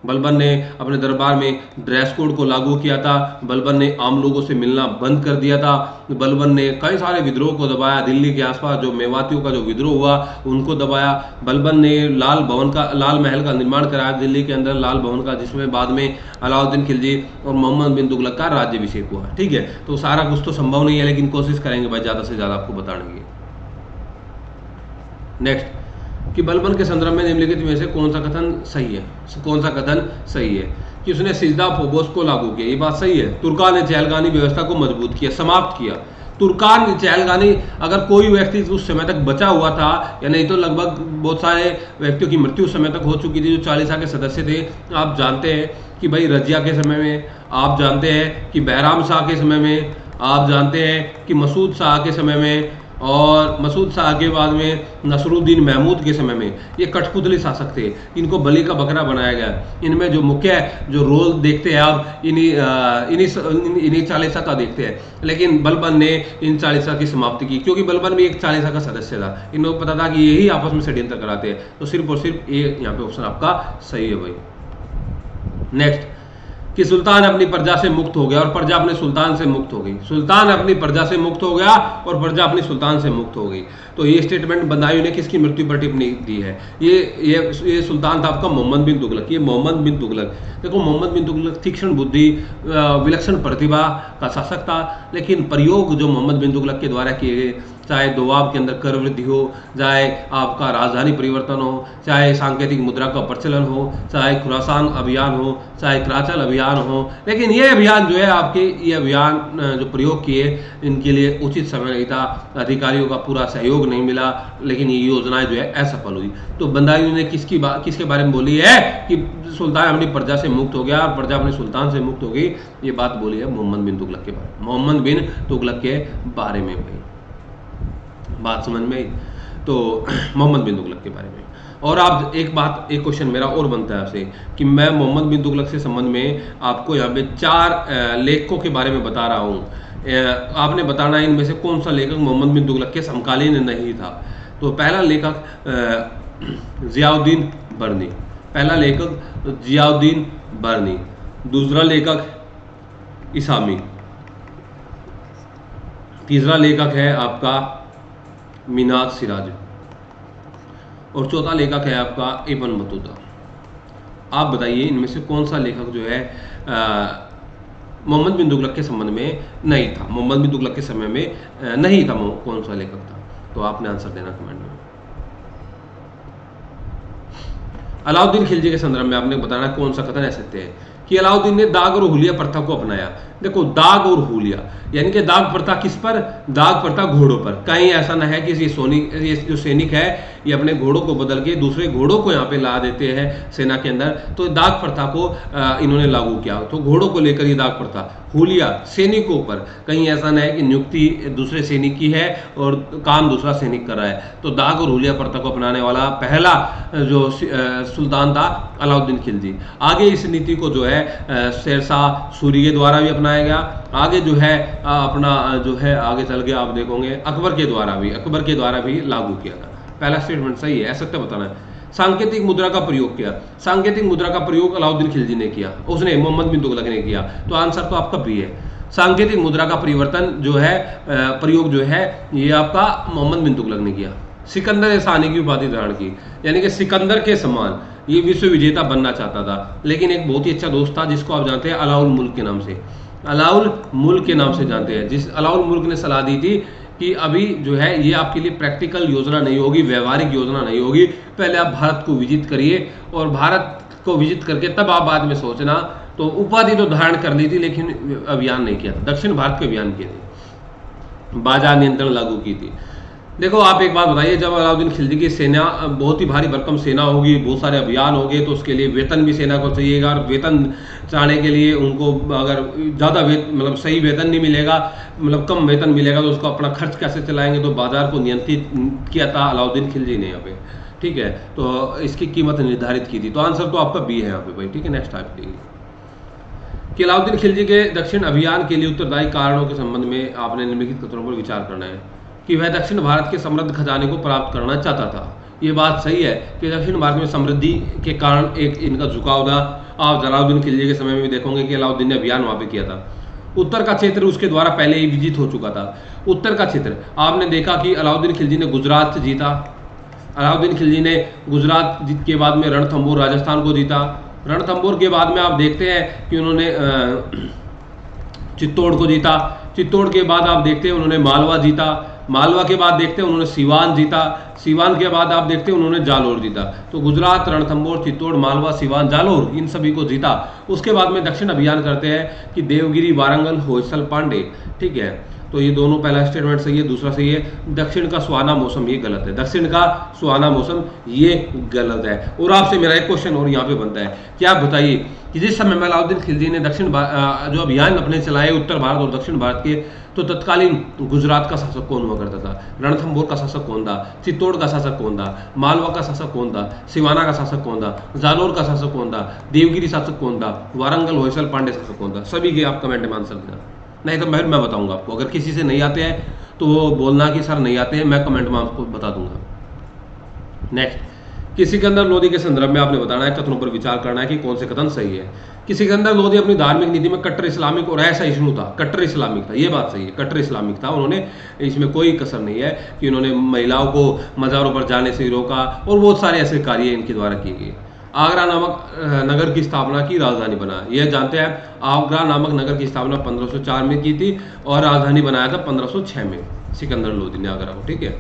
बलबन ने अपने दरबार में ड्रेस कोड को लागू किया था। बलबन ने आम लोगों से मिलना बंद कर दिया था। बलबन ने कई सारे विद्रोह को दबाया। दिल्ली के आसपास जो मेवातियों का जो विद्रोह हुआ उनको दबाया। बलबन ने लाल महल का निर्माण कराया दिल्ली के अंदर, लाल भवन का, जिसमें बाद में अलाउद्दीन खिलजी और मोहम्मद बिन तुगलक का राज्यभिषेक हुआ। ठीक है, तो सारा कुछ तो संभव नहीं है, लेकिन कोशिश करेंगे भाई ज्यादा से ज्यादा आपको बताने की। नेक्स्ट, कि बलबन के संदर्भ में निम्नलिखित में से कौन सा कथन सही है? कि उसने सिजदा फोबोस को लागू किया, ये बात सही है। तुर्कान ने चहलगानी व्यवस्था को मजबूत किया, समाप्त किया। तुर्कान चहलगानी, अगर कोई व्यक्ति उस समय तक बचा हुआ था या नहीं, तो लगभग बहुत सारे व्यक्तियों की मृत्यु उस समय तक हो चुकी थी जो चालीसा के सदस्य थे। आप जानते हैं कि भाई रजिया के समय में, आप जानते हैं कि बहराम शाह के समय में, आप जानते हैं कि मसूद शाह के समय में, और मसूद शाह के बाद में नसरुद्दीन महमूद के समय में, ये कठपुतली शासक थे। इनको बलि का बकरा बनाया गया। इनमें जो मुख्य जो रोल देखते हैं आप इन्हीं चालीसा का देखते हैं, लेकिन बलबन ने इन चालीसा की समाप्ति की, क्योंकि बलबन भी एक चालीसा का सदस्य था। इनको पता था कि यही आपस में षड्यंत्र कराते हैं, तो सिर्फ और सिर्फ ये यहाँ पे ऑप्शन आपका सही है भाई। नेक्स्ट, कि सुल्तान अपनी प्रजा से मुक्त हो गया और प्रजा अपने सुल्तान से मुक्त हो गई। सुल्तान अपनी प्रजा से मुक्त हो गया और प्रजा अपनी सुल्तान से मुक्त हो गई। तो ये स्टेटमेंट बदायूं ने किसकी मृत्यु पर टिप्पणी दी है? ये सुल्तान था आपका मोहम्मद बिन तुगलक। ये मोहम्मद बिन तुगलक, देखो मोहम्मद बिन तुगलक तीक्ष्ण बुद्धि, विलक्षण प्रतिभा का शासक था, लेकिन प्रयोग जो मोहम्मद बिन तुगलक के द्वारा किए गए, चाहे दोआब के अंदर कर वृद्धि हो, चाहे आपका राजधानी परिवर्तन हो, चाहे सांकेतिक मुद्रा का प्रचलन हो, चाहे खुरासान अभियान हो, चाहे कराचल अभियान हो, लेकिन ये अभियान जो है आपके, ये अभियान जो प्रयोग किए, इनके लिए उचित समय नहीं था, अधिकारियों का पूरा सहयोग नहीं मिला, लेकिन ये योजनाएं जो है असफल हुई। तो बदायूं ने किसके बारे में बोली है कि सुल्तान अपनी प्रजा से मुक्त हो गया और प्रजा अपने सुल्तान से मुक्त हो गई? ये बात बोली है मोहम्मद बिन तुगलक के बारे में, मोहम्मद बिन तुगलक के बारे में भाई। बात समझ में आई? तो मोहम्मद बिन तुगलक के बारे में। और आप एक क्वेश्चन मेरा और बनता है आपसे कि मैं मोहम्मद बिन तुगलक से संबंध में आपको यहाँ पे 4 लेखकों के बारे में बता रहा हूँ। आपने बताना है इनमें से कौन सा लेखक मोहम्मद बिन तुगलक के समकालीन नहीं था। तो पहला लेखक जियाउद्दीन बर्नी, दूसरा लेखक इसामी, तीसरा लेखक है आपका मिनाज सिराज, और चौथा लेखक है आपका इब्न बतूता। आप बताइए इनमें से कौन सा लेखक जो है मोहम्मद बिन तुगलक के संबंध में नहीं था, मोहम्मद बिन तुगलक के समय में नहीं था, कौन सा लेखक था? तो आपने आंसर देना कमेंट में। अलाउद्दीन खिलजी के संदर्भ में आपने बताना कौन सा कथन ऐसे है कि अलाउद्दीन ने दाग और हुलिया प्रथा को अपनाया। देखो, दाग और हुलिया यानी कि दाग प्रथा किस पर? दाग प्रथा घोड़ों पर। कहीं ऐसा ना है कि ये जो सैनिक है ये अपने घोड़ों को बदल के दूसरे घोड़ों को यहाँ पे ला देते हैं सेना के अंदर, तो दाग प्रथा को इन्होंने लागू किया। तो घोड़ों को लेकर ये दाग प्रथा। हुलिया सैनिकों पर, कहीं ऐसा ना है कि नियुक्ति दूसरे सैनिक की है और काम दूसरा सैनिक कर रहा है। तो दाग और हुलिया प्रथा को अपनाने वाला पहला जो सुल्तान था अलाउद्दीन खिलजी। आगे इस नीति को जो है शेरशाह सूरी के द्वारा भी अपनाया गया। आगे जो है अपना जो है आगे चल के आप देखोगे अकबर के द्वारा भी लागू किया था। पहला स्टेटमेंट सही है, ऐसा बताना है। सांकेतिक मुद्रा का प्रयोग किया। सांकेतिक मुद्रा का प्रयोग अलाउद्दीन खिलजी ने किया, उसने मोहम्मद बिन तुगलक ने किया। तो आंसर तो आपका बी है। सांकेतिक मुद्रा का परिवर्तन जो है प्रयोग जो है ये आपका मोहम्मद बिन तुगलक ने किया। सिकंदर सानी की उपाधि धारण की, यानी कि सिकंदर के समान ये विश्व विजेता बनना चाहता था, लेकिन एक बहुत ही अच्छा दोस्त था जिसको आप जानते हैं अलाउल मुल्क के नाम से, अलाउल मुल्क के नाम से जानते हैं, जिस अलाउल मुल्क ने सलाह दी थी कि अभी जो है ये आपके लिए प्रैक्टिकल योजना नहीं होगी, व्यवहारिक योजना नहीं होगी, पहले आप भारत को विजिट करिए और भारत को विजिट करके तब आप बाद में सोचना। तो उपाधि तो धारण कर ली थी लेकिन अभियान नहीं किया था, दक्षिण भारत के अभियान किए थे, बाजार नियंत्रण लागू की थी। देखो आप एक बात बताइए, जब अलाउद्दीन खिलजी की सेना बहुत ही भारी भरकम सेना होगी, बहुत सारे अभियान होंगे, तो उसके लिए वेतन भी सेना को चाहिएगा, और वेतन चाहने के लिए उनको अगर ज़्यादा मतलब सही वेतन नहीं मिलेगा, मतलब कम वेतन मिलेगा, तो उसको अपना खर्च कैसे चलाएंगे? तो बाजार को नियंत्रित किया था अलाउद्दीन खिलजी ने यहाँ पे, ठीक है। तो इसकी कीमत निर्धारित की थी। तो आंसर तो आपका बी है यहाँ पे भाई, ठीक है। नेक्स्ट टाइप कि अलाउद्दीन खिलजी के दक्षिण अभियान के लिए उत्तरदायी कारणों के संबंध में आपने निम्नलिखित कथनों पर विचार करना है कि वह दक्षिण भारत के समृद्ध खजाने को प्राप्त करना चाहता था। ये बात सही है कि दक्षिण भारत में समृद्धि के कारण एक इनका झुकाव था। आप अलाउद्दीन खिलजी के समय में भी देखोगे कि अलाउद्दीन ने अभियान वहां पे किया था। उत्तर का क्षेत्र उसके द्वारा पहले ही विजित हो चुका था। उत्तर का क्षेत्र आपने देखा कि अलाउद्दीन खिलजी ने गुजरात जीता। अलाउद्दीन खिलजी ने गुजरात जीत के बाद में रणथंबोर राजस्थान को जीता। रणथंबोर के बाद में आप देखते हैं कि उन्होंने चित्तौड़ को जीता। चित्तौड़ के बाद आप देखते हैं उन्होंने मालवा जीता। मालवा के बाद देखते हैं उन्होंने सीवान जीता। सीवान के बाद आप देखते हैं उन्होंने जालोर जीता। तो गुजरात, रणथंबोर, चित्तौड़, मालवा, सीवान, जालोर इन सभी को जीता। उसके बाद में दक्षिण अभियान करते हैं कि देवगिरी, वारंगल, होयसल, पांडे। ठीक है, तो ये दोनों पहला स्टेटमेंट सही है। दूसरा सही है दक्षिण का सुहाना मौसम, ये गलत है। दक्षिण का सुहाना मौसम ये गलत है। और आपसे मेरा एक क्वेश्चन और यहाँ पे बनता है कि आप बताइए कि जिस समय में अलाउद्दीन खिलजी ने जो अभियान अपने चलाए उत्तर भारत और दक्षिण भारत के, तो तत्कालीन गुजरात का शासक कौन हुआ करता था? रणथंबोर का शासक कौन था? चित्तौड़ का शासक कौन था? मालवा का शासक कौन था? सिवाना का शासक कौन था? जालोर का शासक कौन था? देवगिरी शासक कौन था? वारंगल, होयसल, पांडे शासक कौन था? सभी के आप कमेंट में आंसर देना, नहीं तो मैं बताऊंगा आपको। अगर किसी से नहीं आते हैं तो वो बोलना कि सर नहीं आते हैं, मैं कमेंट में आपको बता दूंगा। नेक्स्ट, कि सिकंदर लोदी के संदर्भ में आपने बताना है, कथनों पर विचार करना है कि कौन से कथन सही है। कि सिकंदर लोदी अपनी धार्मिक नीति में कट्टर इस्लामिक और असहिष्णु था। कट्टर इस्लामिक था, ये बात सही है, कट्टर इस्लामिक था। उन्होंने, इसमें कोई कसर नहीं है कि उन्होंने महिलाओं को मज़ारों पर जाने से रोका और बहुत सारे ऐसे कार्य इनके द्वारा किए गए। आगरा नामक नगर की स्थापना की राजधानी बना, यह जानते हैं आगरा नामक नगर की स्थापना 1504 में की थी और राजधानी बनाया था 1506 में सिकंदर लोदी ने आगरा को। ठीक है,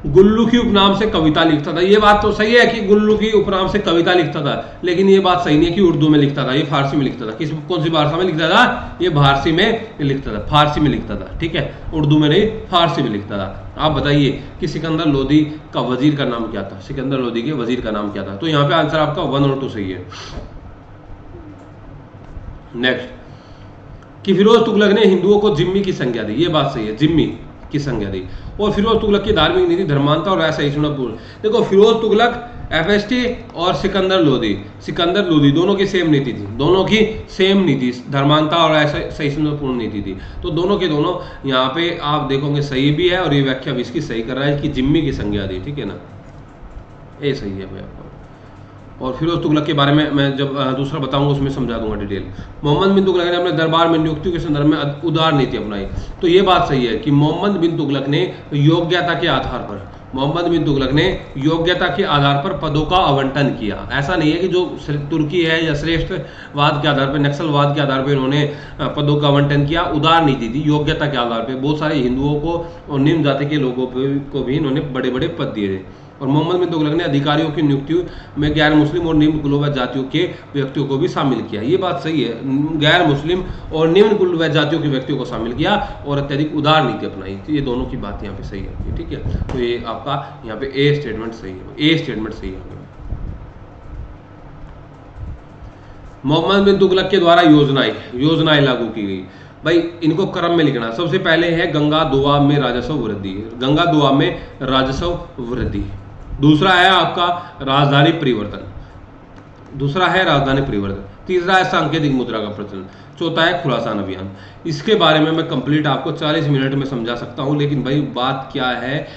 गुल्लू की उपनाम से कविता लिखता था, ये बात तो सही है कि गुल्लू की उपनाम से कविता लिखता था, लेकिन ये बात सही नहीं है कि उर्दू में लिखता था, ये फारसी में लिखता था। कौन सी भाषा में लिखता था? ये फारसी में लिखता था, फारसी में लिखता था। ठीक है, उर्दू में नहीं, फारसी में लिखता था। आप बताइए कि सिकंदर लोदी का वजीर का नाम क्या था? सिकंदर लोदी के वजीर का नाम क्या था? तो यहाँ पे आंसर आपका 1 और 2 सही है। नेक्स्ट, कि फिरोज तुगलक ने हिंदुओं को जिम्मी की संज्ञा दी, ये बात सही है, जिम्मी की संज्ञा दी। और फिरोज तुगलक की धार्मिक नीति धर्मांता और असहिष्णुतापूर्ण। देखो, फिरोज तुगलक, एफएसटी और सिकंदर लोदी दोनों की सेम नीति थी, दोनों की सेम नीति, धर्मांता और असहिष्णुतापूर्ण नीति थी। तो दोनों के दोनों यहाँ पे आप देखोगे सही भी है और ये व्याख्या भी इसकी सही कर रहा है कि जिम्मी की संज्ञा दी। ठीक है ना, ये सही है भाई आपको। और फिरोज तुगलक के बारे में मैं जब दूसरा बताऊंगा उसमें समझा दूंगा डिटेल। मोहम्मद बिन तुगलक ने अपने दरबार में नियुक्तियों के संदर्भ में उदार नीति अपनाई। तो ये बात सही है कि मोहम्मद बिन तुगलक ने योग्यता के आधार पर, मोहम्मद बिन तुगलक ने योग्यता के आधार पर पदों का आवंटन किया। ऐसा नहीं है कि जो तुर्की है या श्रेष्ठवाद के आधार पर, नक्सलवाद के आधार पर इन्होंने पदों का आवंटन किया। उदार नीति थी, योग्यता के आधार पर। बहुत सारे हिंदुओं को और निम्न जाति के लोगों को भी इन्होंने बड़े बड़े पद दिए थे। और मोहम्मद बिन तुगलक ने अधिकारियों की नियुक्ति में गैर मुस्लिम और निम्न कुलवैध जातियों के व्यक्तियों को भी शामिल किया। ये बात सही है, गैर मुस्लिम और निम्न कुलवैध जातियों के व्यक्तियों को शामिल किया और अत्यधिक उदार नीति अपनाई। तो ये दोनों की बात यहाँ पे सही है। ठीक है, तो ये आपका यहाँ पे ए स्टेटमेंट सही है, ए स्टेटमेंट सही है। मोहम्मद बिन तुगलक के द्वारा योजनाएं लागू की गई। भाई इनको क्रम में लिखना। सबसे पहले है गंगा दोआब में राजस्व वृद्धि, गंगा दोआब में राजस्व वृद्धि। दूसरा है आपका राजधानी परिवर्तन, तीसरा है सांकेतिक मुद्रा का प्रचलन, चौथा है खुरासान अभियान। इसके बारे में मैं कंप्लीट आपको 40 मिनट में समझा सकता हूं, लेकिन भाई बात क्या है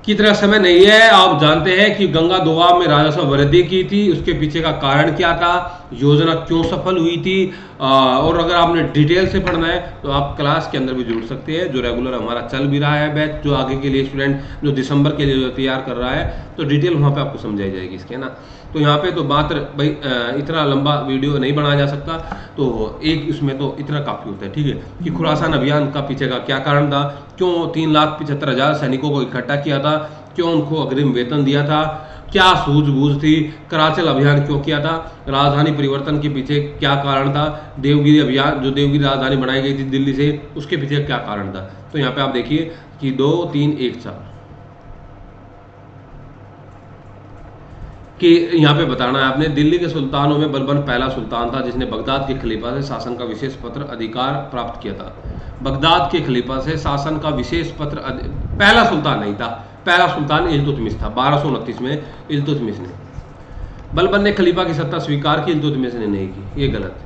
की तरह समय नहीं है। आप जानते हैं कि गंगा दोआब में राजस्व वृद्धि की थी, उसके पीछे का कारण क्या था, योजना क्यों सफल हुई थी। और अगर आपने डिटेल से पढ़ना है तो आप क्लास के अंदर भी जुड़ सकते हैं, जो रेगुलर हमारा चल भी रहा है बैच, जो आगे के लिए स्टूडेंट जो दिसंबर के लिए जो तैयार कर रहा है, तो डिटेल वहाँ पे आपको समझाई जाएगी इसके ना। तो यहाँ पे तो बात भाई इतना लंबा वीडियो नहीं बनाया जा सकता, तो एक इसमें तो इतना काफ़ी होता है। ठीक है, कि खुरासान अभियान का पीछे का क्या कारण था, क्यों 3,75,000 सैनिकों को इकट्ठा किया था, क्यों उनको अग्रिम वेतन दिया था, क्या सूझबूझ थी, कराचल अभियान क्यों किया था, राजधानी परिवर्तन के पीछे क्या कारण था, देवगिरी अभियान, जो देवगिरी राजधानी बनाई गई थी दिल्ली से, उसके पीछे क्या कारण था। तो यहाँ पे आप देखिए कि 2, 3, 1, 4 कि यहाँ पे बताना है आपने। दिल्ली के सुल्तानों में बलबन पहला सुल्तान था जिसने बगदाद के खलीफा से शासन का विशेष पत्र अधिकार प्राप्त किया था। बगदाद के खलीफा से शासन का विशेष पत्र पहला सुल्तान नहीं था, पहला सुल्तान इल्तुतमिश था 1229 में इल्तुतमिश ने। बलबन ने खलीफा की सत्ता स्वीकार की, इल्तुतमिश ने नहीं की, ये गलत।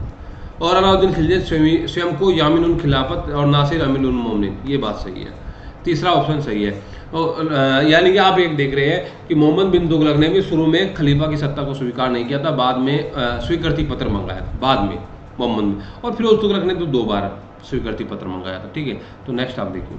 और अलाउद्दीन खिलजी ने स्वयं को यामीन उल खिलाफत और नासिर अमीरुल मोमिनीन, ये बात सही है, तीसरा ऑप्शन सही है। यानी कि आप एक देख रहे हैं कि मोहम्मद बिन तुगलक ने भी शुरू में खलीफा की सत्ता को स्वीकार नहीं किया था, बाद में स्वीकृति पत्र मंगाया था बाद में मोहम्मद में, और फिरोज तुगलक ने तो 2 बार स्वीकृति पत्र मंगाया था। ठीक है, तो नेक्स्ट आप देखिए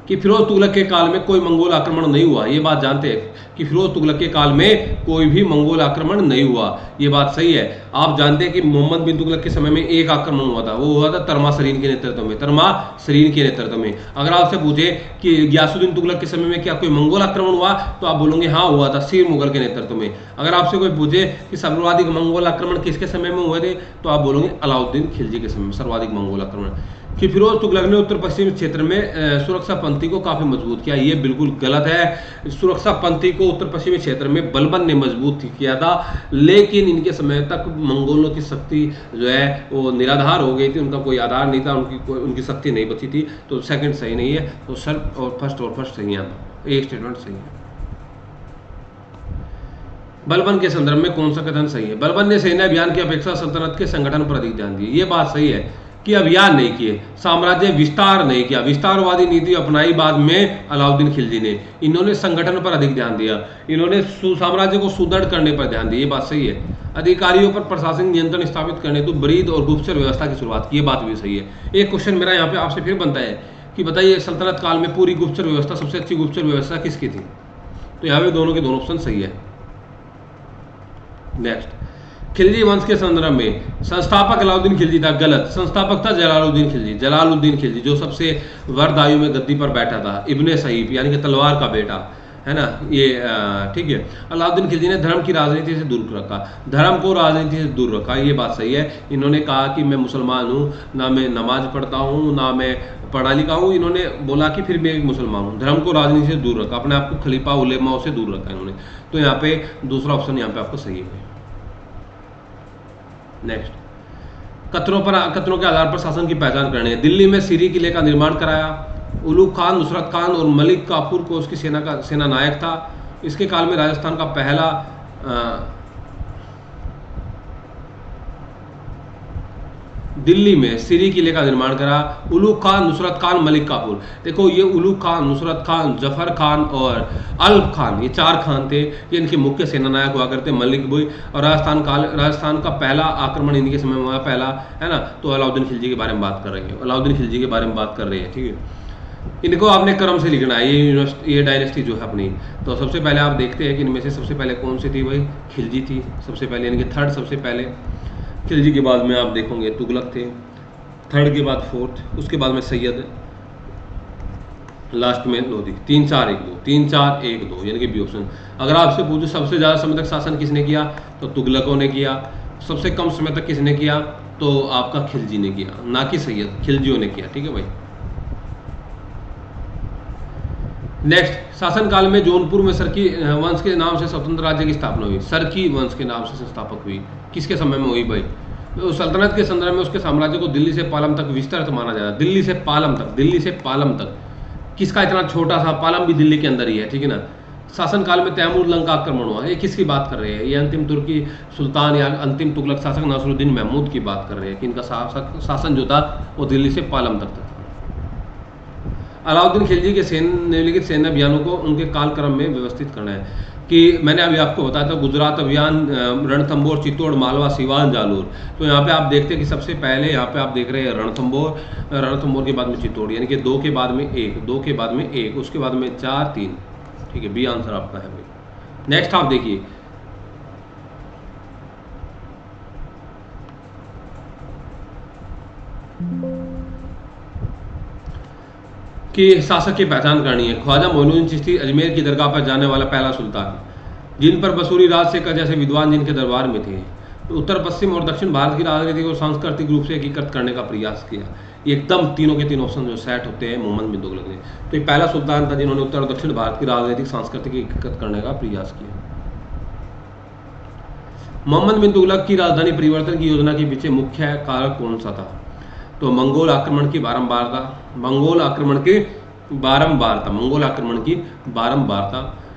कि फिरोज तुगलक के काल में कोई मंगोल आक्रमण नहीं हुआ, ये बात जानते हैं कि फिरोज तुगलक के काल में कोई भी मंगोल आक्रमण नहीं हुआ, ये बात सही है। आप जानते हैं कि मोहम्मद बिन तुगलक के समय में एक आक्रमण हुआ था, वो हुआ था तरमासरीन के नेतृत्व में, तरमासरीन के नेतृत्व में। अगर आपसे पूछे कि गियासुद्दीन तुगलक के समय में क्या कोई मंगोल आक्रमण हुआ, तो आप बोलोगे हाँ हुआ था, सीर मुगल के नेतृत्व में। अगर आपसे कोई पूछे कि सर्वाधिक मंगोल आक्रमण किसके समय में हुए थे, तो आप बोलोगे अलाउद्दीन खिलजी के समय में सर्वाधिक मंगोल आक्रमण। कि फिरोज तुगलक ने उत्तर पश्चिम क्षेत्र में सुरक्षा पंथी को काफी मजबूत किया, ये बिल्कुल गलत है। सुरक्षा पंथी को उत्तर पश्चिमी क्षेत्र में बलबन ने मजबूत किया था, लेकिन इनके समय तक मंगोलों की शक्ति जो है वो निराधार हो गई थी, उनका कोई आधार नहीं था, उनकी शक्ति नहीं बची थी। तो सेकंड सही नहीं है, तो सर और फर्स्ट सही है, एक स्टेटमेंट सही है। बलबन के संदर्भ में कौन सा कथन सही है? बलबन ने सैन्य अभियान की अपेक्षा सल्तनत के संगठन पर अधिक ध्यान दिया, ये बात सही है कि अभियान नहीं किए, साम्राज्य विस्तार नहीं किया, विस्तारवादी नीति अपनाई बाद में अलाउद्दीन खिलजी ने। इन्होंने संगठन पर अधिक ध्यान दिया, इन्होंने साम्राज्य को सुदृढ़ करने पर ध्यान दिया, ये बात सही है। अधिकारियों पर प्रशासनिक नियंत्रण स्थापित करने तो ब्रीद और गुप्तचर व्यवस्था की शुरुआत की, ये बात भी सही है। एक क्वेश्चन मेरा यहाँ पे आपसे फिर बनता है कि बताइए सल्तनत काल में पूरी गुप्तचर व्यवस्था, सबसे अच्छी गुप्तचर व्यवस्था किसकी थी? तो यहाँ पे दोनों के दोनों ऑप्शन सही है। नेक्स्ट, खिलजी वंश के संदर्भ में संस्थापक अलाउद्दीन खिलजी था, गलत। संस्थापक था जलालुद्दीन खिलजी, जलालुद्दीन खिलजी जो सबसे वर्ध आयु में गद्दी पर बैठा था, इब्ने सहीफ यानी कि तलवार का बेटा है ना, ये ठीक है। अलाउद्दीन खिलजी ने धर्म की राजनीति से दूर रखा, धर्म को राजनीति से दूर रखा, ये बात सही है। इन्होंने कहा कि मैं मुसलमान हूँ, ना मैं नमाज पढ़ता हूँ, ना मैं पढ़ा लिखा हूँ, इन्होंने बोला कि फिर मैं एक मुसलमान हूँ, धर्म को राजनीति से दूर रखा, अपने आप को खलीफा उलेमाओं से दूर रखा इन्होंने। तो यहाँ पे दूसरा ऑप्शन यहाँ पे आपको सही है। नेक्स्ट, कत्रों के आधार पर शासन की पहचान करनी है। दिल्ली में सीरी किले का निर्माण कराया, उलूग खान, नुसरत खान और मलिक काफूर को उसकी सेना नायक था। इसके काल में राजस्थान का पहला दिल्ली में सीरी किले का निर्माण करा उलूग खान, नुसरत खान, मलिक काफूर। देखो ये उलूग खान, नुसरत खान, जफर खान और अल्फ खान, ये 4 खान थे, ये इनके मुख्य सेनानायक हुआ करते, मलिक भी। और राजस्थान का पहला आक्रमण इनके समय में हुआ, पहला है ना। तो अलाउद्दीन खिलजी के बारे में बात कर रहे हैं, अलाउद्दीन खिलजी के बारे में बात कर रहे हैं, ठीक है। इनको आपने क्रम से लिखना है, ये डायनेस्टी जो है अपनी। तो सबसे पहले आप देखते हैं कि इनमें से सबसे पहले कौन सी थी भाई? खिलजी थी सबसे पहले, यानी कि थर्ड सबसे पहले खिलजी के बाद में आप देखोगे तुगलक थे, थर्ड के बाद फोर्थ, उसके बाद में सैयद, लास्ट में लोधी। 3 4 1 2, 3 4 1 2 यानी कि बी ऑप्शन। अगर आपसे पूछो सबसे ज़्यादा समय तक शासन किसने किया, तो तुगलकों ने किया। सबसे कम समय तक किसने किया, तो आपका खिलजी ने किया, ना कि सैयद, खिलजियों ने किया, ठीक है भाई। नेक्स्ट, शासनकाल में जौनपुर में सरकी वंश के नाम से स्वतंत्र राज्य की स्थापना हुई। सरकी वंश के नाम से संस्थापक हुई, किसके समय में हुई भाई? तो सल्तनत के संदर्भ में उसके साम्राज्य को दिल्ली से पालम तक विस्तृत माना जाता है। दिल्ली से पालम तक किसका इतना छोटा सा? पालम भी दिल्ली के अंदर ही है, ठीक है ना। शासनकाल में तैमूर लंका आक्रमण हुआ, ये किसकी बात कर रहे हैं? ये अंतिम तुर्की सुल्तान या अंतिम तुगलक शासक नासिरुद्दीन महमूद की बात कर रहे हैं कि इनका शासन जो था वो दिल्ली से पालम तक था। अलाउद्दीन खिलजी के निम्नलिखित सैन्य अभियानों को उनके कालक्रम में व्यवस्थित करना है। कि मैंने अभी आपको बताया था गुजरात अभियान, रणथंबोर, चित्तौड़, मालवा, सिवान, जालोर। तो यहाँ पे आप देखते हैं कि सबसे पहले यहाँ पे आप देख रहे हैं रणथंबोर के बाद में चित्तौड़, यानी कि 2 के बाद में 1, 2 के बाद में 1, उसके बाद में 4 3, ठीक है, बी आंसर आपका है भाई। नेक्स्ट आप देखिए कि शासक की पहचान करनी है। ख्वाजा मोइनुद्दीन चिश्ती अजमेर की दरगाह पर जाने वाला पहला सुल्तान, जिन पर बसूरी राज शेखर जैसे विद्वान जिनके दरबार में थे। तो उत्तर पश्चिम और दक्षिण भारत की राजनीति को सांस्कृतिक रूप से एकीकृत करने का प्रयास किया। एकदम तीनों के तीनों ऑप्शन जो सेट होते हैं मोहम्मद बिन तुगलक ने। तो ये पहला सुल्तान था जिन्होंने उत्तर और दक्षिण भारत की राजनीतिक सांस्कृतिक एकीकृत करने का प्रयास किया। मोहम्मद बिन तुगलक की राजधानी परिवर्तन की योजना के पीछे मुख्य कारक कौन सा था? तो मंगोल आक्रमण की बारंबारता,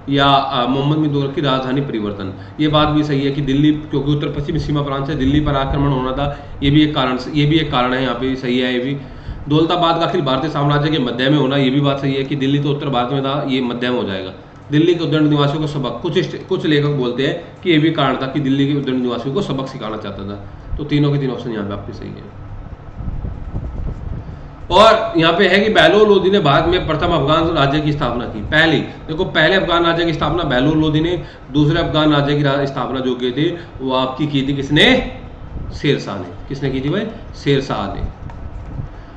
या मोहम्मद बिन तुगलक की राजधानी परिवर्तन। ये बात भी सही है कि दिल्ली, क्योंकि उत्तर पश्चिमी सीमा प्रांत से दिल्ली पर आक्रमण होना था, ये भी एक कारण है, यहाँ पे सही है ये भी। दौलताबाद का आखिर भारतीय साम्राज्य के मध्य में होना, ये भी बात सही है कि दिल्ली तो उत्तर भारत में था, ये मध्य में हो जाएगा। दिल्ली के उद्दंड निवासियों को सबक, कुछ लेखक बोलते हैं कि ये भी कारण था कि दिल्ली के उद्दंड निवासियों को सबक सिखाना चाहता था। तो तीनों के तीन ऑप्शन यहाँ पे आपके सही है। और यहाँ पे है कि बहलोल लोदी ने भारत में प्रथम अफगान राज्य की स्थापना की। पहले अफगान राज्य की स्थापना बहलोल लोदी ने, दूसरे अफगान राज्य की स्थापना जो की थी वो आपकी की थी किसने? शेरशाह ने। किसने की थी भाई? शेरशाह ने।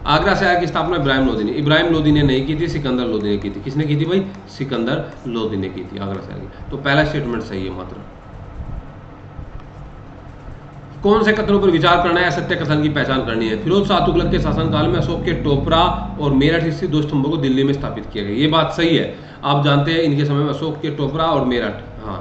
आगरा शहर की स्थापना इब्राहिम लोदी ने नहीं की थी, सिकंदर लोदी ने की थी। किसने की थी भाई? सिकंदर लोदी ने की थी आगरा शहर की। तो पहला स्टेटमेंट सही है मात्र। कौन से कथनों पर विचार करना है, सत्य कथन की पहचान करनी है। फिरोज शाह तुगलक के शासनकाल में अशोक के टोपरा और मेरठ स्थित 2 स्तंभों को दिल्ली में स्थापित किया गया। ये बात सही है, आप जानते हैं इनके समय में अशोक के टोपरा और मेरठ। हाँ,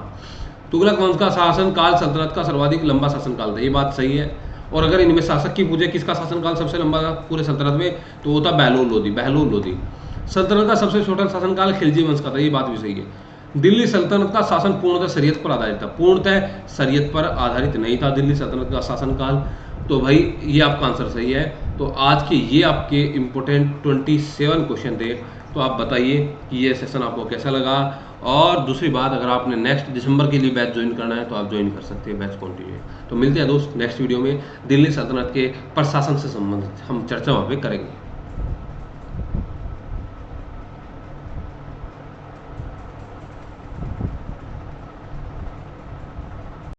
तुगलक वंश का शासनकाल सल्तनत का सर्वाधिक लंबा शासनकाल था, ये बात सही है। और अगर इनमें शासक की पूछे किसका शासनकाल सबसे लंबा था पूरे सल्तनत में, तो वो था बहलोल लोदी। सल्तनत का सबसे छोटा शासनकाल खिलजी वंश का था, ये बात भी सही है। दिल्ली सल्तनत का शासन पूर्णतः शरीयत पर आधारित था, पूर्णतः शरीयत पर आधारित नहीं था दिल्ली सल्तनत का शासनकाल। तो भाई ये आपका आंसर सही है। तो आज के ये आपके इंपोर्टेंट 27 क्वेश्चन थे। तो आप बताइए कि ये सेशन आपको कैसा लगा। और दूसरी बात, अगर आपने नेक्स्ट दिसंबर के लिए बैच ज्वाइन करना है तो आप ज्वाइन कर सकते हैं बैच कंटिन्यू। तो मिलते हैं दोस्त नेक्स्ट वीडियो में। दिल्ली सल्तनत के प्रशासन से संबंधित हम चर्चा वहाँ पे करेंगे।